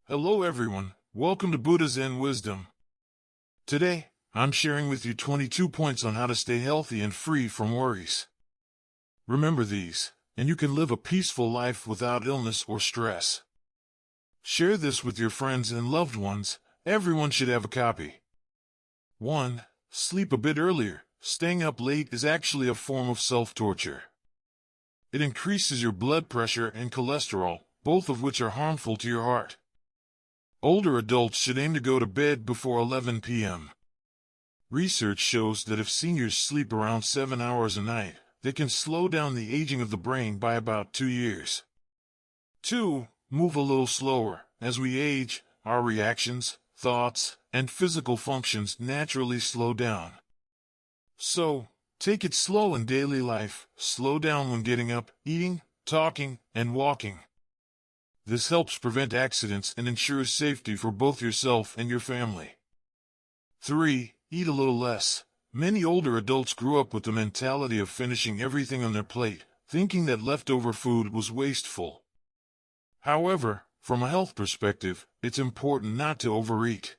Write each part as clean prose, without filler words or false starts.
Hello everyone, welcome to Buddha Zen Wisdom. Today, I'm sharing with you 22 points on how to stay healthy and free from worries. Remember these, and you can live a peaceful life without illness or stress. Share this with your friends and loved ones. Everyone should have a copy. 1. Sleep a bit earlier. Staying up late is actually a form of self-torture. It increases your blood pressure and cholesterol, both of which are harmful to your heart. Older adults should aim to go to bed before 11 p.m. Research shows that if seniors sleep around 7 hours a night, they can slow down the aging of the brain by about 2 years. 2. Move a little slower. As we age, our reactions, thoughts, and physical functions naturally slow down. So, take it slow in daily life. Slow down when getting up, eating, talking, and walking. This helps prevent accidents and ensures safety for both yourself and your family. 3. Eat a little less. Many older adults grew up with the mentality of finishing everything on their plate, thinking that leftover food was wasteful. However, from a health perspective, it's important not to overeat.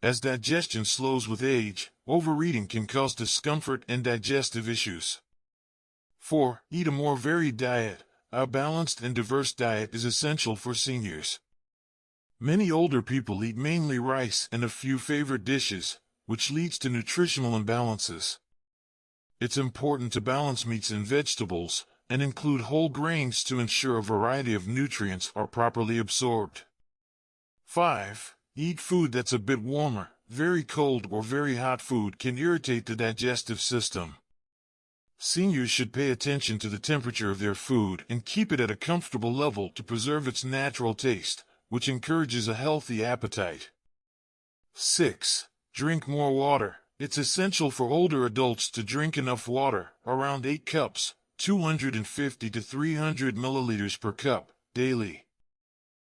As digestion slows with age, overeating can cause discomfort and digestive issues. 4. Eat a more varied diet. A balanced and diverse diet is essential for seniors. Many older people eat mainly rice and a few favorite dishes, which leads to nutritional imbalances. It's important to balance meats and vegetables, and include whole grains to ensure a variety of nutrients are properly absorbed. 5. Eat food that's a bit warmer. Very cold or very hot food can irritate the digestive system. Seniors should pay attention to the temperature of their food and keep it at a comfortable level to preserve its natural taste, which encourages a healthy appetite. 6. Drink more water. It's essential for older adults to drink enough water, around 8 cups, 250 to 300 milliliters per cup, daily.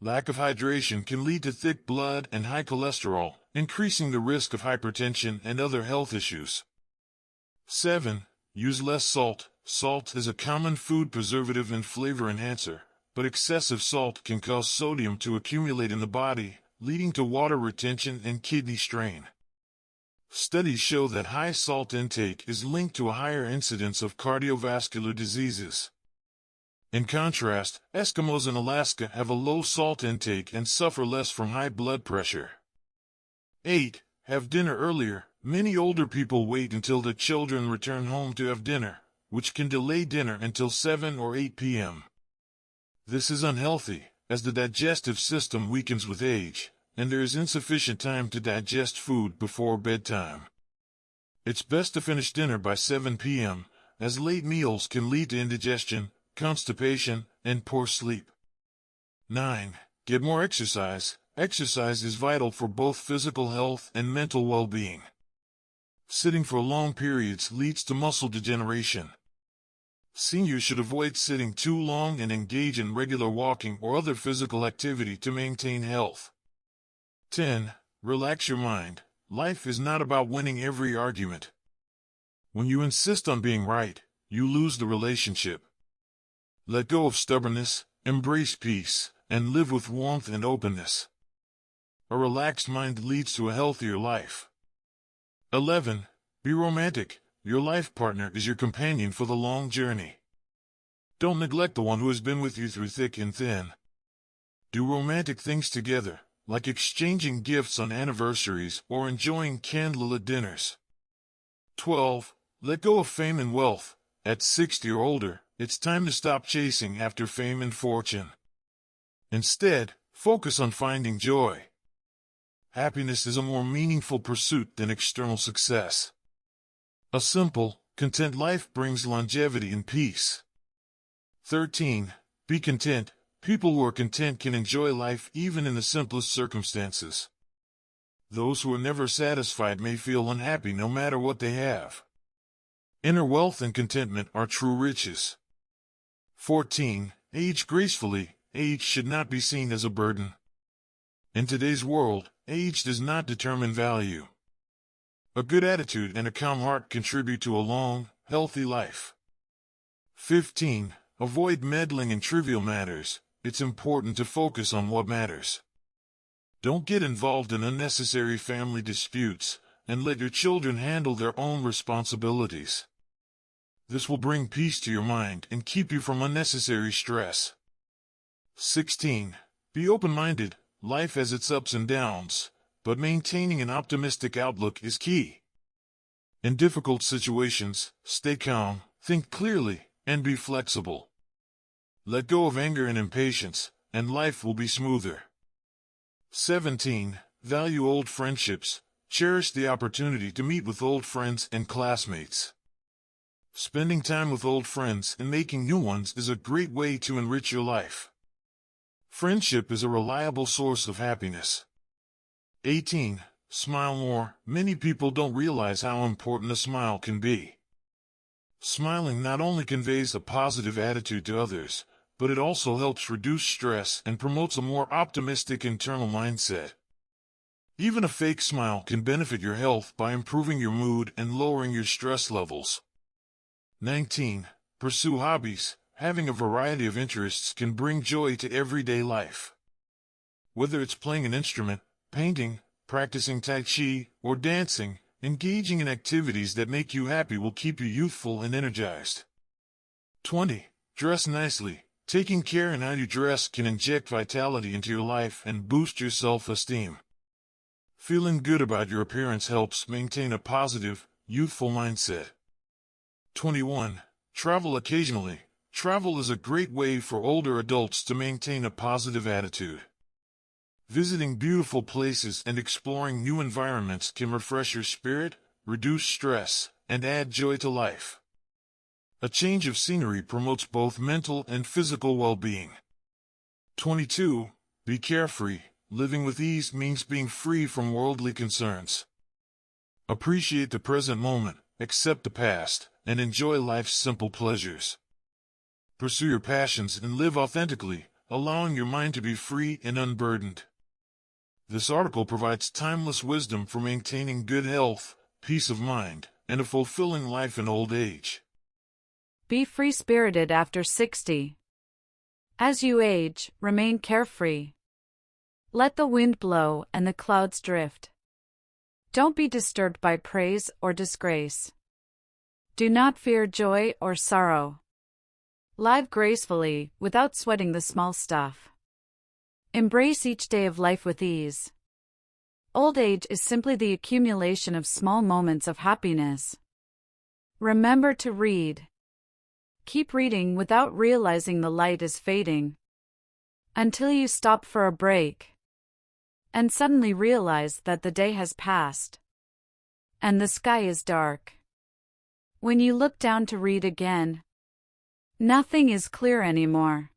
Lack of hydration can lead to thick blood and high cholesterol, increasing the risk of hypertension and other health issues. 7. Use less salt. Salt is a common food preservative and flavor enhancer, but excessive salt can cause sodium to accumulate in the body, leading to water retention and kidney strain. Studies show that high salt intake is linked to a higher incidence of cardiovascular diseases. In contrast, Eskimos in Alaska have a low salt intake and suffer less from high blood pressure. 8. Have dinner earlier. Many older people wait until their children return home to have dinner, which can delay dinner until 7 or 8 p.m. This is unhealthy, as the digestive system weakens with age, and there is insufficient time to digest food before bedtime. It's best to finish dinner by 7 p.m., as late meals can lead to indigestion, constipation, and poor sleep. 9. Get more exercise. Exercise is vital for both physical health and mental well-being. Sitting for long periods leads to muscle degeneration. Seniors should avoid sitting too long and engage in regular walking or other physical activity to maintain health. 10. Relax your mind. Life is not about winning every argument. When you insist on being right, you lose the relationship. Let go of stubbornness, embrace peace, and live with warmth and openness. A relaxed mind leads to a healthier life. 11. Be romantic. Your life partner is your companion for the long journey. Don't neglect the one who has been with you through thick and thin. Do romantic things together, like exchanging gifts on anniversaries or enjoying candlelit dinners. 12. Let go of fame and wealth. At 60 or older, it's time to stop chasing after fame and fortune. Instead, focus on finding joy. Happiness is a more meaningful pursuit than external success. A simple, content life brings longevity and peace. 13. Be content. People who are content can enjoy life even in the simplest circumstances. Those who are never satisfied may feel unhappy no matter what they have. Inner wealth and contentment are true riches. 14. Age gracefully. Age should not be seen as a burden. In today's world, age does not determine value. A good attitude and a calm heart contribute to a long, healthy life. 15. Avoid meddling in trivial matters. It's important to focus on what matters. Don't get involved in unnecessary family disputes, and let your children handle their own responsibilities. This will bring peace to your mind and keep you from unnecessary stress. 16. Be open-minded. Life has its ups and downs, but maintaining an optimistic outlook is key. In difficult situations, stay calm, think clearly, and be flexible. Let go of anger and impatience, and life will be smoother. 17. Value old friendships. Cherish the opportunity to meet with old friends and classmates. Spending time with old friends and making new ones is a great way to enrich your life. Friendship is a reliable source of happiness. 18. Smile more. Many people don't realize how important a smile can be. Smiling not only conveys a positive attitude to others, but it also helps reduce stress and promotes a more optimistic internal mindset. Even a fake smile can benefit your health by improving your mood and lowering your stress levels. 19. Pursue hobbies. Having a variety of interests can bring joy to everyday life. Whether it's playing an instrument, painting, practicing Tai Chi, or dancing, engaging in activities that make you happy will keep you youthful and energized. 20. Dress nicely. Taking care in how you dress can inject vitality into your life and boost your self-esteem. Feeling good about your appearance helps maintain a positive, youthful mindset. 21. Travel occasionally. Travel is a great way for older adults to maintain a positive attitude. Visiting beautiful places and exploring new environments can refresh your spirit, reduce stress, and add joy to life. A change of scenery promotes both mental and physical well-being. 22. Be carefree. Living with ease means being free from worldly concerns. Appreciate the present moment, accept the past, and enjoy life's simple pleasures. Pursue your passions and live authentically, allowing your mind to be free and unburdened. This article provides timeless wisdom for maintaining good health, peace of mind, and a fulfilling life in old age. Be free-spirited after 60. As you age, remain carefree. Let the wind blow and the clouds drift. Don't be disturbed by praise or disgrace. Do not fear joy or sorrow. Live gracefully, without sweating the small stuff. Embrace each day of life with ease. Old age is simply the accumulation of small moments of happiness. Remember to read. Keep reading without realizing the light is fading. Until you stop for a break. And suddenly realize that the day has passed. And the sky is dark. When you look down to read again, nothing is clear anymore.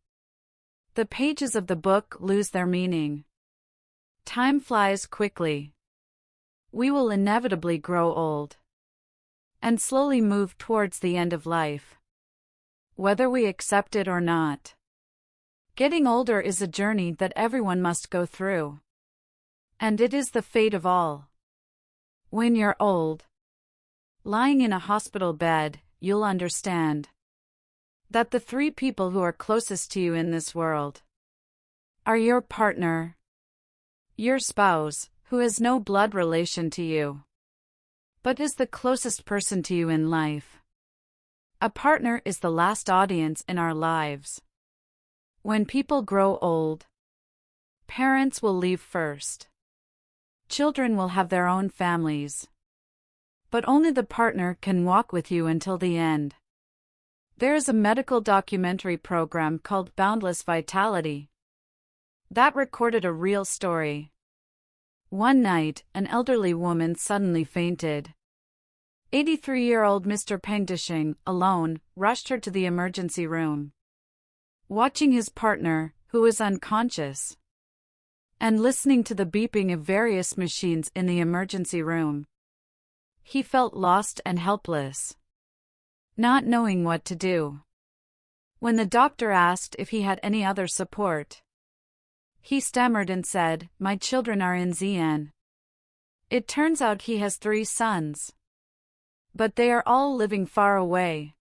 The pages of the book lose their meaning. Time flies quickly. We will inevitably grow old. And slowly move towards the end of life. Whether we accept it or not. Getting older is a journey that everyone must go through. And it is the fate of all. When you're old, lying in a hospital bed, you'll understand that the three people who are closest to you in this world are your partner, your spouse, who has no blood relation to you, but is the closest person to you in life. A partner is the last audience in our lives. When people grow old, parents will leave first. Children will have their own families. But only the partner can walk with you until the end. There is a medical documentary program called Boundless Vitality that recorded a real story. One night, an elderly woman suddenly fainted. 83-year-old Mr. Peng Dishing, alone, rushed her to the emergency room. Watching his partner, who was unconscious, and listening to the beeping of various machines in the emergency room, he felt lost and helpless, not knowing what to do. When the doctor asked if he had any other support, he stammered and said, "My children are in Xi'an." It turns out he has 3 sons, but they are all living far away,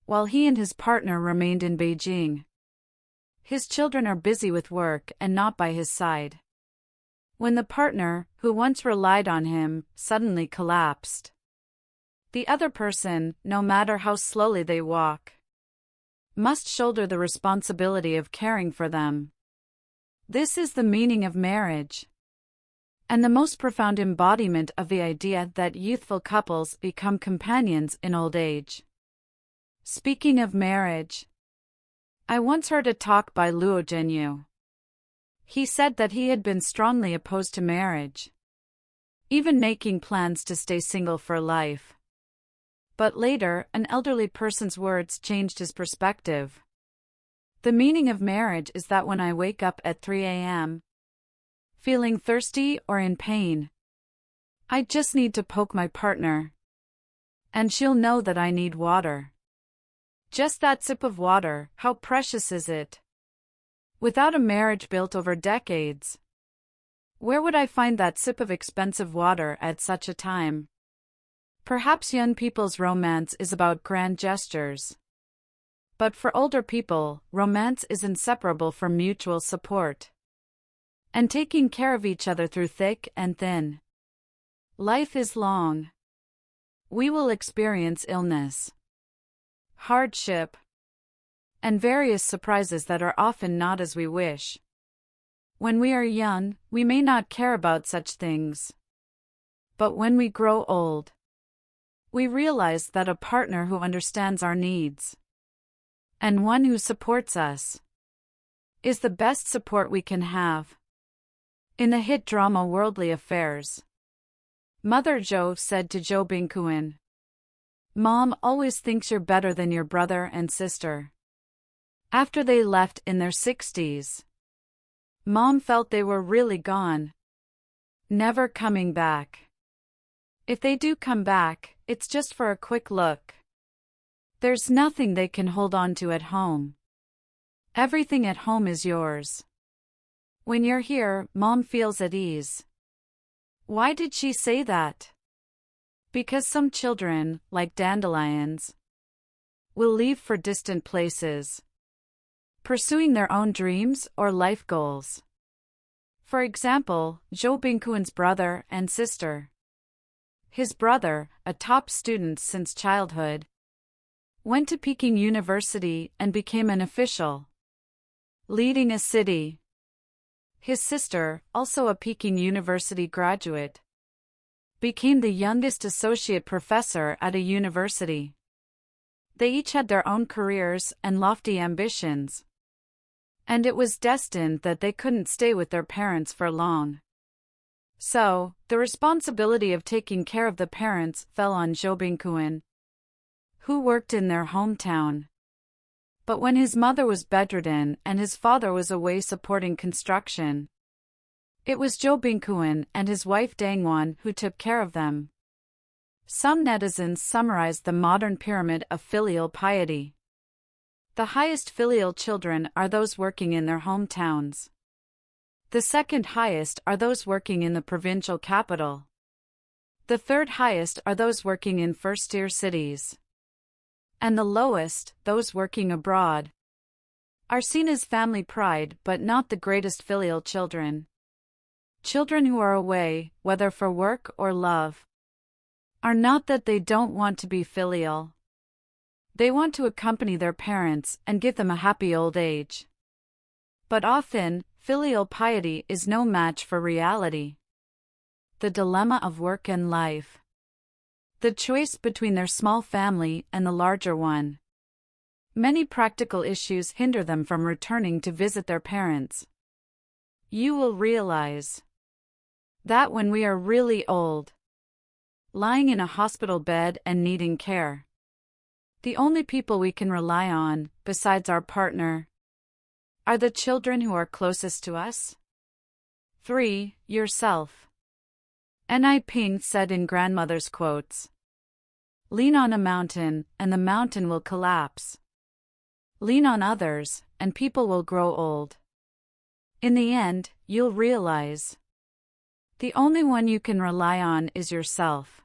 while he and his partner remained in Beijing. His children are busy with work and not by his side. When the partner, who once relied on him, suddenly collapsed. The other person, no matter how slowly they walk, must shoulder the responsibility of caring for them. This is the meaning of marriage, and the most profound embodiment of the idea that youthful couples become companions in old age. Speaking of marriage, I once heard a talk by Luo Zhenyu. He said that he had been strongly opposed to marriage, even making plans to stay single for life. But later, an elderly person's words changed his perspective. The meaning of marriage is that when I wake up at 3 a.m., feeling thirsty or in pain, I just need to poke my partner, and she'll know that I need water. Just that sip of water, how precious is it? Without a marriage built over decades, where would I find that sip of expensive water at such a time? Perhaps young people's romance is about grand gestures. But for older people, romance is inseparable from mutual support and taking care of each other through thick and thin. Life is long. We will experience illness, hardship, and various surprises that are often not as we wish. When we are young, we may not care about such things. But when we grow old, we realize that a partner who understands our needs, and one who supports us, is the best support we can have. In the hit drama Worldly Affairs, Mother Zhou said to Zhou Bingkuan, "Mom always thinks you're better than your brother and sister." After they left in their 60s, Mom felt they were really gone, never coming back. If they do come back, it's just for a quick look. There's nothing they can hold on to at home. Everything at home is yours. When you're here, Mom feels at ease. Why did she say that? Because some children, like dandelions, will leave for distant places, pursuing their own dreams or life goals. For example, Zhou Bingkuan's brother and sister. His brother, a top student since childhood, went to Peking University and became an official, leading a city. His sister, also a Peking University graduate, became the youngest associate professor at a university. They each had their own careers and lofty ambitions, and it was destined that they couldn't stay with their parents for long. So, the responsibility of taking care of the parents fell on Zhou Bingkuan, who worked in their hometown. But when his mother was bedridden and his father was away supporting construction, it was Zhou Bingkuan and his wife Dangwan who took care of them. Some netizens summarized the modern pyramid of filial piety. The highest filial children are those working in their hometowns. The second highest are those working in the provincial capital. The third highest are those working in first-tier cities. And the lowest, those working abroad, are seen as family pride but not the greatest filial children. Children who are away, whether for work or love, are not that they don't want to be filial. They want to accompany their parents and give them a happy old age. But often, filial piety is no match for reality. The dilemma of work and life. The choice between their small family and the larger one. Many practical issues hinder them from returning to visit their parents. You will realize that when we are really old, lying in a hospital bed and needing care, the only people we can rely on, besides our partner, are the children who are closest to us. 3. Yourself. N.I. Ping said in grandmother's quotes, "Lean on a mountain, and the mountain will collapse. Lean on others, and people will grow old. In the end, you'll realize the only one you can rely on is yourself."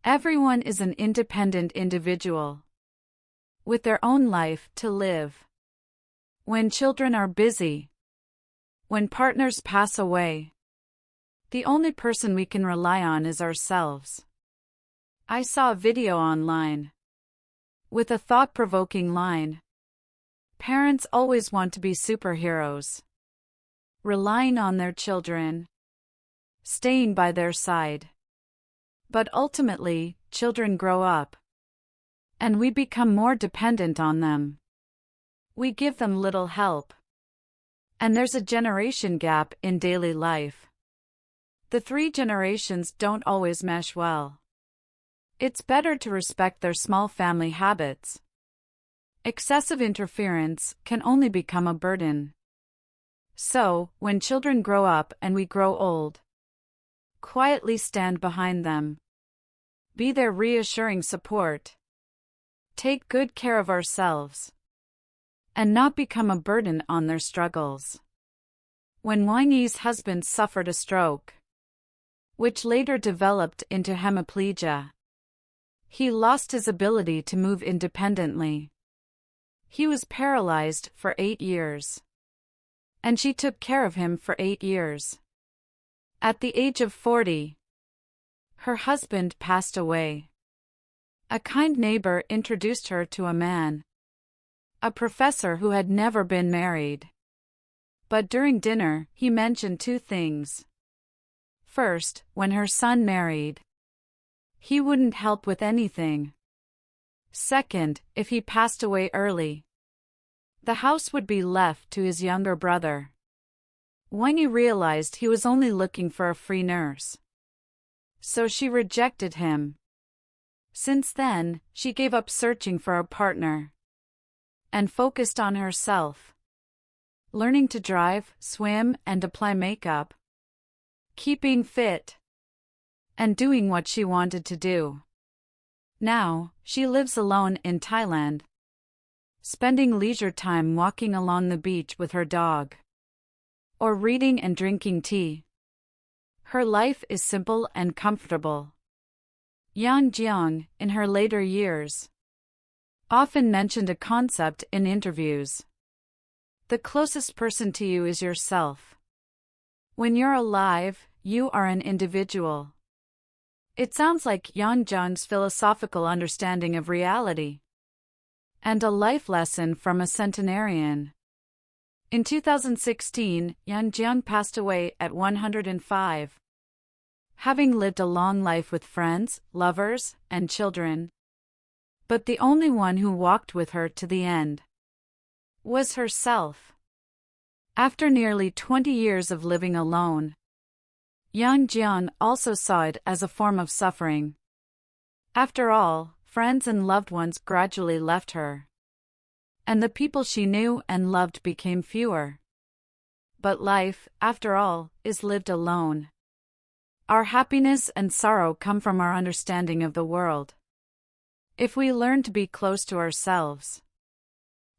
Everyone is an independent individual, with their own life to live. When children are busy, when partners pass away, The only person we can rely on is ourselves. I saw a video online with a thought-provoking line. Parents always want to be superheroes, relying on their children, staying by their side. But ultimately, children grow up, and we become more dependent on them. We give them little help, and there's a generation gap in daily life. The three generations don't always mesh well. It's better to respect their small family habits. Excessive interference can only become a burden. So, when children grow up and we grow old, quietly stand behind them. Be their reassuring support. Take good care of ourselves, and not become a burden on their struggles. When Wang Yi's husband suffered a stroke, which later developed into hemiplegia, he lost his ability to move independently. He was paralyzed for 8 years, and she took care of him for 8 years. At the age of 40, her husband passed away. A kind neighbor introduced her to a man, a professor who had never been married. But during dinner, he mentioned two things. First, when her son married, he wouldn't help with anything. Second, if he passed away early, the house would be left to his younger brother. Wang Yi realized he was only looking for a free nurse, so she rejected him. Since then, she gave up searching for a partner and focused on herself, learning to drive, swim, and apply makeup, keeping fit, and doing what she wanted to do. Now, she lives alone in Thailand, spending leisure time walking along the beach with her dog, or reading and drinking tea. Her life is simple and comfortable. Yang Jiang, in her later years, often mentioned a concept in interviews. The closest person to you is yourself. When you're alive, you are an individual. It sounds like Yang Jiang's philosophical understanding of reality, and a life lesson from a centenarian. In 2016, Yang Jiang passed away at 105. Having lived a long life with friends, lovers, and children. But the only one who walked with her to the end was herself. After nearly 20 years of living alone, Yang Jiang also saw it as a form of suffering. After all, friends and loved ones gradually left her, and the people she knew and loved became fewer. But life, after all, is lived alone. Our happiness and sorrow come from our understanding of the world. If we learn to be close to ourselves,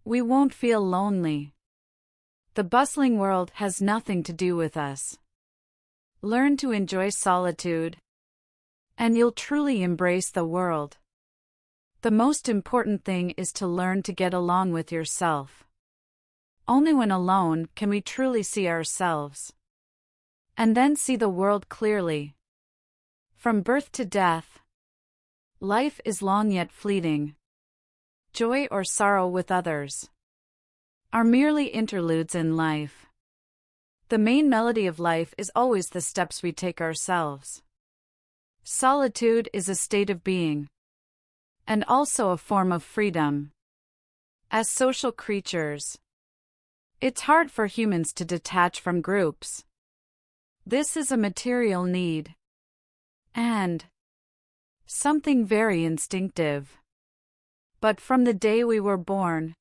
we won't feel lonely. The bustling world has nothing to do with us. Learn to enjoy solitude, and you'll truly embrace the world. The most important thing is to learn to get along with yourself. Only when alone can we truly see ourselves, and then see the world clearly. From birth to death, life is long yet fleeting. Joy or sorrow with others are merely interludes in life. The main melody of life is always the steps we take ourselves. Solitude is a state of being, and also a form of freedom. As social creatures, it's hard for humans to detach from groups. This is a material need, and something very instinctive. But from the day we were born,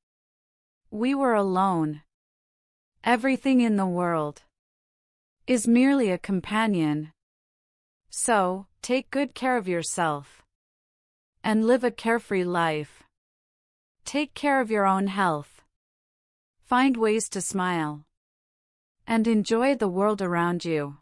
we were alone. Everything in the world is merely a companion. So, take good care of yourself and live a carefree life. Take care of your own health. Find ways to smile and enjoy the world around you.